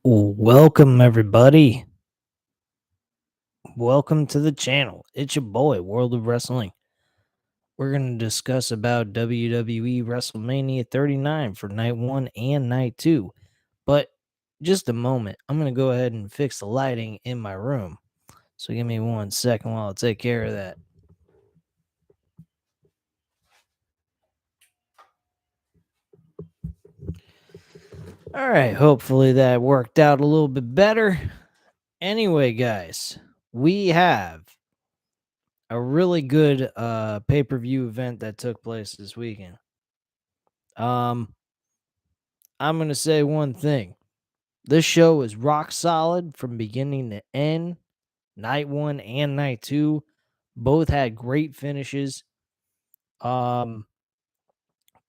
Welcome, everybody. Welcome to the channel. It's your boy, World of Wrestling. We're going to discuss about WWE Wrestlemania 39 for night one and night two. But just a moment, I'm going to go ahead and fix the lighting in my room. So give me 1 second while I take care of that. All right, hopefully that worked out a little bit better. Anyway, guys, we have a really good pay-per-view event that took place this weekend. Um, I'm going to say one thing. This show is rock solid from beginning to end. Night one and night two both had great finishes. Um,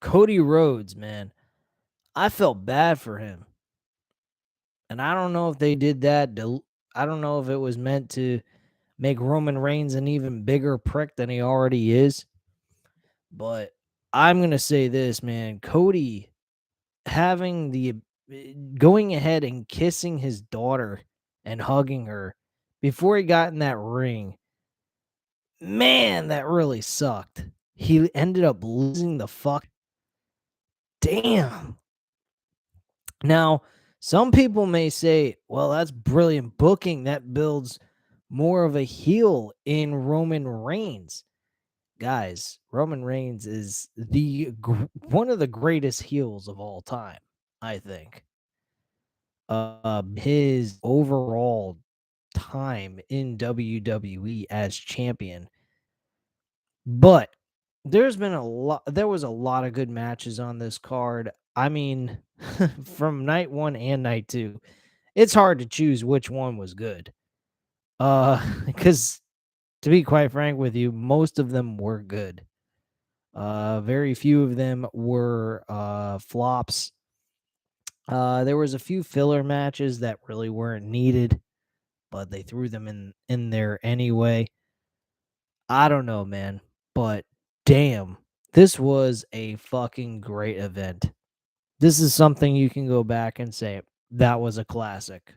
Cody Rhodes, man, I felt bad for him. And I don't know if they did that. I don't know if it was meant to make Roman Reigns an even bigger prick than he already is. But I'm going to say this, man. Cody having the going ahead and kissing his daughter and hugging her before he got in that ring, man, that really sucked. He ended up losing the fuck. Damn. Now, some people may say, well, that's brilliant booking. That builds more of a heel in Roman Reigns. Guys, Roman Reigns is one of the greatest heels of all time, I think. His overall time in WWE as champion. But there was a lot of good matches on this card. I mean, from night 1 and night 2, it's hard to choose which one was good. Because to be quite frank with you, most of them were good. Very few of them were flops. There was a few filler matches that really weren't needed, but they threw them in there anyway. I don't know, man, but damn, this was a fucking great event. This is something you can go back and say that was a classic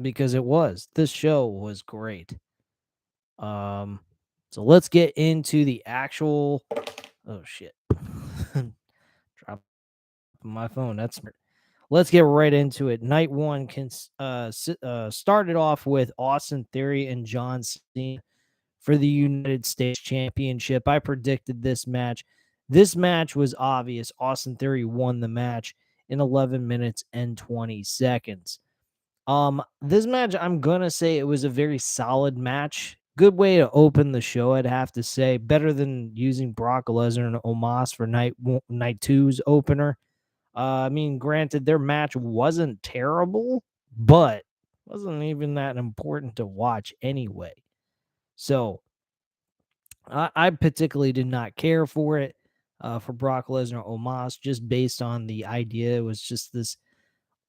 because it was. This show was great. Um so let's get into the actual oh shit. Drop my phone. That's smart. Let's get right into it. Night one started off with Austin Theory and John Cena for the United States Championship. I predicted this match. This match was obvious. Austin Theory won the match in 11 minutes and 20 seconds. This match, I'm gonna say it was a very solid match. Good way to open the show, I'd have to say. Better than using Brock Lesnar and Omos for night two's opener. I mean, granted, their match wasn't terrible, but wasn't even that important to watch anyway. So I particularly did not care for it for Brock Lesnar Omos, just based on the idea. It was just this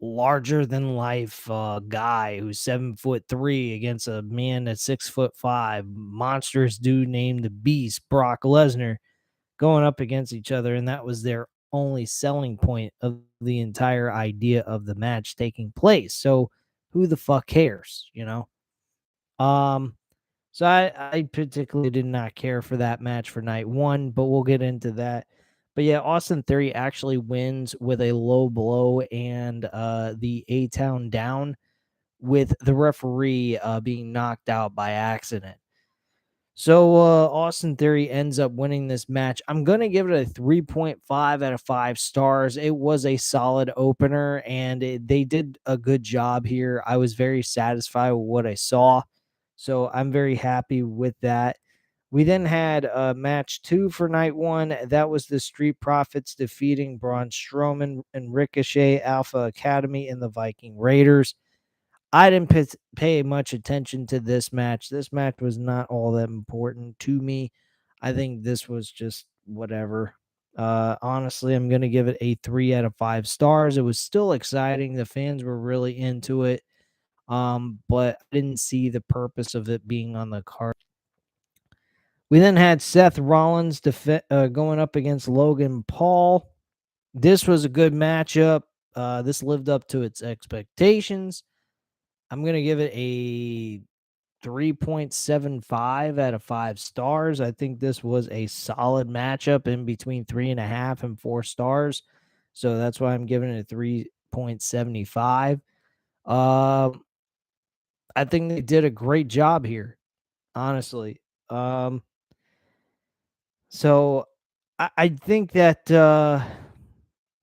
larger than life guy who's 7'3" against a man that's 6'5", monstrous dude named the Beast, Brock Lesnar, going up against each other, and that was their only selling point of the entire idea of the match taking place. So who the fuck cares, you know? Um, so I particularly did not care for that match for night one, but we'll get into that. But yeah, Austin Theory actually wins with a low blow and the A-Town down with the referee being knocked out by accident. So Austin Theory ends up winning this match. I'm going to give it a 3.5 out of 5 stars. It was a solid opener, and they did a good job here. I was very satisfied with what I saw. So I'm very happy with that. We then had match 2 for night 1. That was the Street Profits defeating Braun Strowman and Ricochet, Alpha Academy, and the Viking Raiders. I didn't pay much attention to this match. This match was not all that important to me. I think this was just whatever. Honestly, I'm going to give it a 3 out of 5 stars. It was still exciting. The fans were really into it. But I didn't see the purpose of it being on the card. We then had Seth Rollins going up against Logan Paul. This was a good matchup. This lived up to its expectations. I'm gonna give it a 3.75 out of 5 stars. I think this was a solid matchup in between 3.5 and 4 stars. So that's why I'm giving it a 3.75. Um, I think they did a great job here, honestly. So I think that the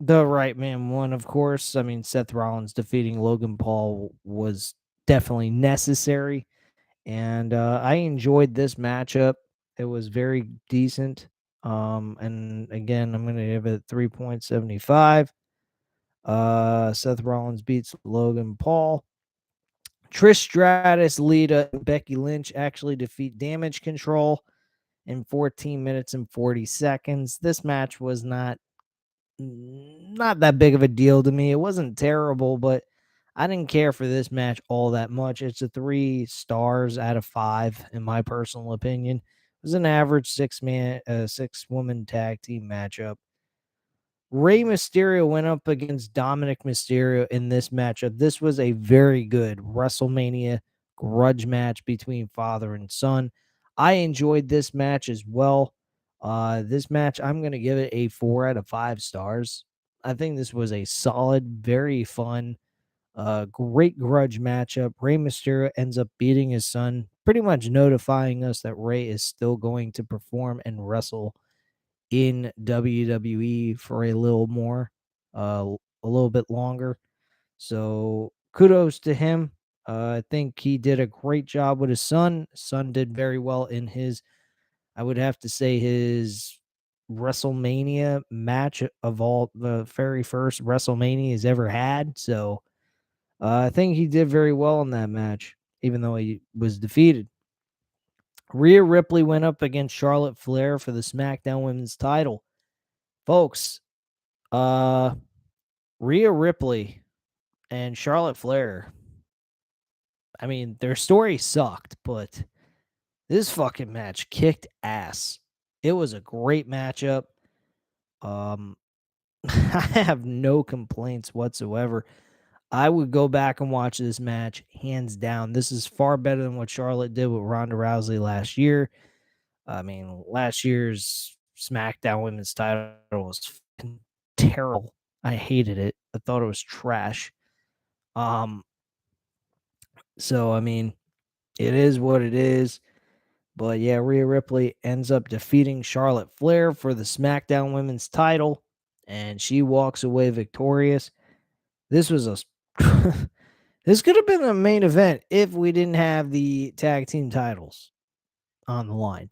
right man won, of course. I mean, Seth Rollins defeating Logan Paul was definitely necessary. And I enjoyed this matchup. It was very decent. And again, I'm going to give it 3.75. Seth Rollins beats Logan Paul. Trish Stratus, Lita, and Becky Lynch actually defeat Damage Control in 14 minutes and 40 seconds. This match was not that big of a deal to me. It wasn't terrible, but I didn't care for this match all that much. It's a 3 stars out of 5, in my personal opinion. It was an average 6-woman tag team matchup. Rey Mysterio went up against Dominic Mysterio in this matchup. This was a very good WrestleMania grudge match between father and son. I enjoyed this match as well. This match, I'm going to give it a 4 out of 5 stars. I think this was a solid, very fun, great grudge matchup. Rey Mysterio ends up beating his son, pretty much notifying us that Rey is still going to perform and wrestle in WWE for a little more, a little bit longer. So kudos to him. I think he did a great job with his son. Son did very well in his, I would have to say, his WrestleMania match of all the very first WrestleMania he's ever had. So I think he did very well in that match, even though he was defeated. Rhea Ripley went up against Charlotte Flair for the SmackDown Women's title. Folks, uh, Rhea Ripley and Charlotte Flair, I mean, their story sucked, but this fucking match kicked ass. It was a great matchup. Um, I have no complaints whatsoever. I would go back and watch this match hands down. This is far better than what Charlotte did with Ronda Rousey last year. I mean, last year's SmackDown Women's title was fucking terrible. I hated it. I thought it was trash. Um, so I mean, it is what it is. But yeah, Rhea Ripley ends up defeating Charlotte Flair for the SmackDown Women's title, and she walks away victorious. This was a this could have been a main event if we didn't have the tag team titles on the line.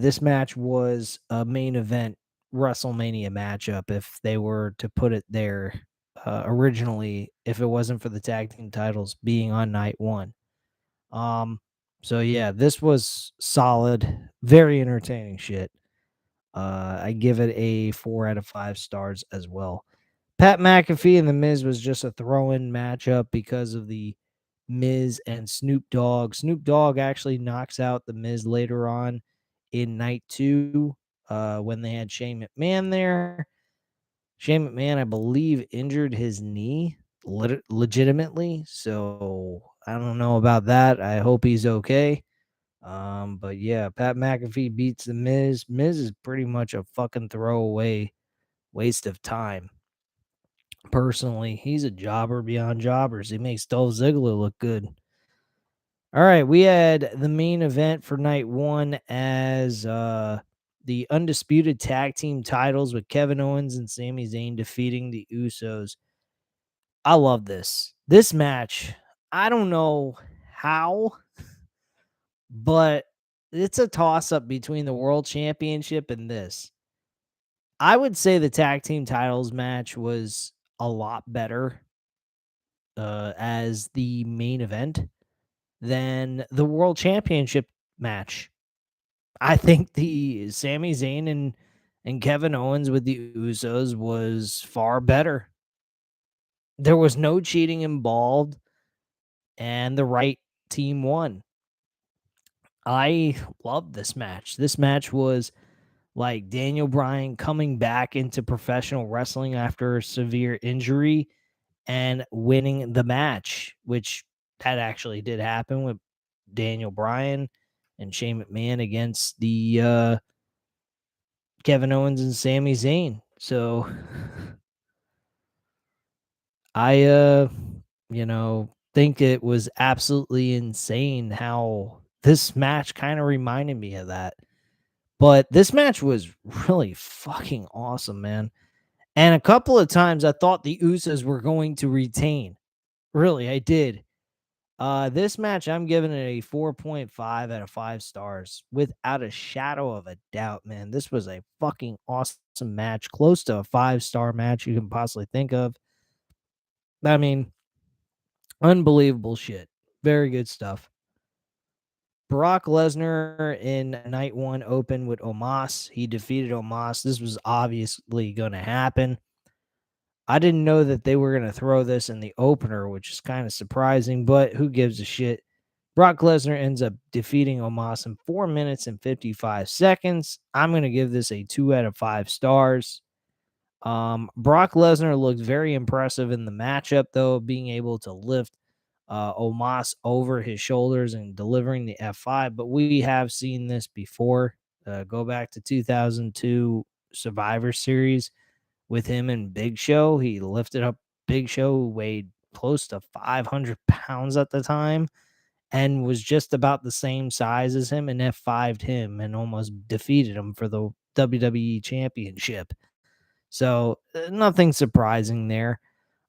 This match was a main event WrestleMania matchup if they were to put it there originally, if it wasn't for the tag team titles being on night one. Um, so yeah, this was solid, very entertaining shit. I give it a 4 out of 5 stars as well. Pat McAfee and The Miz was just a throw-in matchup because of the Miz and Snoop Dogg. Snoop Dogg actually knocks out The Miz later on in night 2 when they had Shane McMahon there. Shane McMahon, I believe, injured his knee legitimately. So I don't know about that. I hope he's okay. But yeah, Pat McAfee beats The Miz. Miz is pretty much a fucking throwaway waste of time. Personally, he's a jobber beyond jobbers. He makes Dolph Ziggler look good. All right, we had the main event for night 1 as the undisputed tag team titles with Kevin Owens and Sami Zayn defeating the Usos. I love this. This match, I don't know how, but it's a toss up between the World Championship and this. I would say the tag team titles match was a lot better as the main event than the World Championship match. I think the Sami Zayn and Kevin Owens with the Usos was far better. There was no cheating involved, and the right team won. I loved this match. This match was like Daniel Bryan coming back into professional wrestling after a severe injury and winning the match, which that actually did happen with Daniel Bryan and Shane McMahon against the Kevin Owens and Sami Zayn. So I think it was absolutely insane how this match kind of reminded me of that. But this match was really fucking awesome, man. And a couple of times I thought the Usos were going to retain. Really, I did. This match, I'm giving it a 4.5 out of 5 stars without a shadow of a doubt, man. This was a fucking awesome match, close to a 5-star match you can possibly think of. I mean, unbelievable shit. Very good stuff. Brock Lesnar in night one opened with Omos. He defeated Omos. This was obviously going to happen. I didn't know that they were going to throw this in the opener, which is kind of surprising, but who gives a shit? Brock Lesnar ends up defeating Omos in 4 minutes and 55 seconds. I'm going to give this a 2 out of 5 stars. Brock Lesnar looked very impressive in the matchup, though, being able to lift Omos over his shoulders and delivering the F5. But we have seen this before. Go back to 2002 Survivor Series with him and Big Show. He lifted up Big Show, who weighed close to 500 pounds at the time and was just about the same size as him, and F5'd him and almost defeated him for the WWE Championship. So nothing surprising there.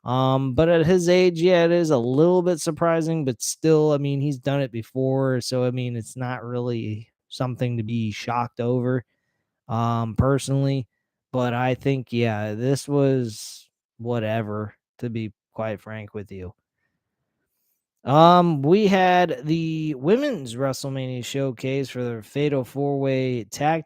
But at his age, yeah, it is a little bit surprising, but still, I mean, he's done it before. So, I mean, it's not really something to be shocked over, personally. But I think, yeah, this was whatever, to be quite frank with you. We had the women's WrestleMania showcase for the Fatal 4-Way Tag Team